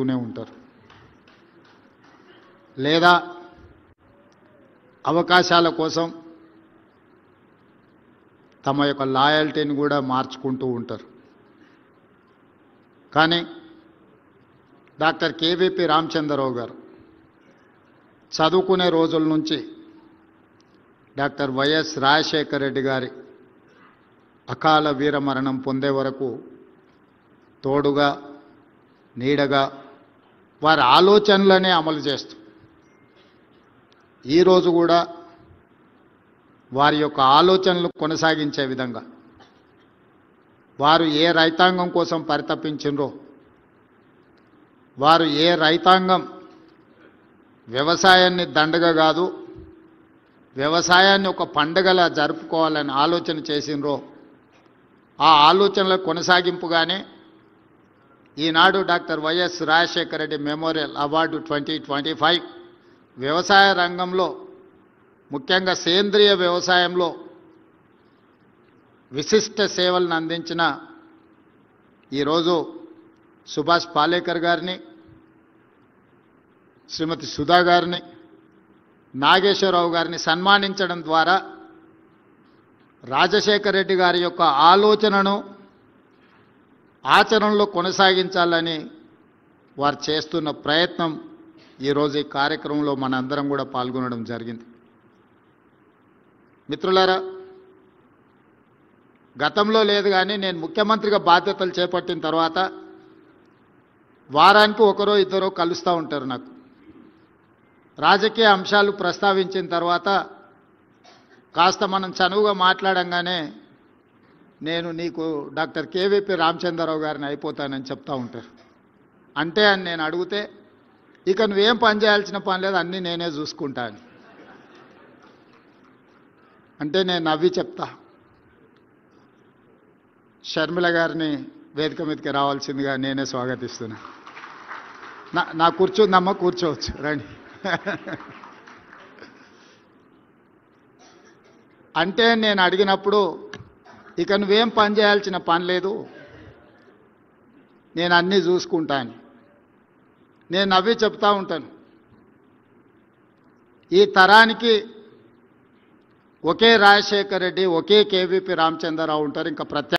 ఉంటారు లేదా అవకాశాల కోసం తమ యొక్క లాయల్టీని కూడా మార్చుకుంటూ ఉంటారు. కానీ డాక్టర్ కేవీపీ రామచంద్రరావు గారు చదువుకునే రోజుల నుంచి డాక్టర్ వైఎస్ రాజశేఖర రెడ్డి గారి అకాల వీరమరణం పొందే వరకు తోడుగా నీడగా వారి ఆలోచనలనే అమలు చేస్తూ ఈరోజు కూడా వారి యొక్క ఆలోచనలు కొనసాగించే విధంగా వారు ఏ రైతాంగం కోసం పరితపించినరో, వారు ఏ రైతాంగం వ్యవసాయాన్ని దండగ కాదు వ్యవసాయాన్ని ఒక పండుగలా జరుపుకోవాలని ఆలోచన చేసినరో ఆ ఆలోచనల కొనసాగింపుగానే ఈనాడు doctor Y S Rajasekhara Reddy memorial award 2025 వ్యవసాయ రంగంలో ముఖ్యంగా సేంద్రియ వ్యవసాయంలో విశిష్ట సేవలను అందించిన ఈరోజు సుభాష్ పాలేకర్ గారిని, శ్రీమతి సుధా గారిని, నాగేశ్వరరావు గారిని సన్మానించడం ద్వారా రాజశేఖర రెడ్డి గారి యొక్క ఆలోచనను ఆచరణలో కొనసాగించాలని వారు చేస్తున్న ప్రయత్నం ఈరోజు ఈ కార్యక్రమంలో మనందరం కూడా పాల్గొనడం జరిగింది. మిత్రులారా, గతంలో లేదు కానీ నేను ముఖ్యమంత్రిగా బాధ్యతలు చేపట్టిన తర్వాత వారానికి ఒకరో ఇద్దరో కలుస్తూ ఉంటారు. నాకు రాజకీయ అంశాలు ప్రస్తావించిన తర్వాత కాస్త మనం చనువుగా మాట్లాడంగానే నేను నీకు డాక్టర్ కేవీపీ రామచంద్రరావు గారిని అయిపోతానని చెప్తూ ఉంటారు. అంటే అని నేను అడిగితే ఇక నువ్వేం పని చేయాల్సిన పని లేదు, అన్నీ నేనే చూసుకుంటాను అంటే నేను నవ్వి చెప్తా. షర్మిల గారిని వేదిక మీదకి రావాల్సిందిగా నేనే స్వాగతిస్తున్నా. నా కూర్చుందమ్మా, కూర్చోవచ్చు, రండి. అంటే నేను అడిగినప్పుడు ఇక నువ్వేం పని చేయాల్సిన పని లేదు, నేను అన్నీ చూసుకుంటాను. నేను నవ్వి చెప్తా ఉంటాను, ఈ తరానికి ఒకే రాజశేఖర రెడ్డి, ఒకే కేవీపీ రామచంద్రరావు ఉంటారు, ఇంకా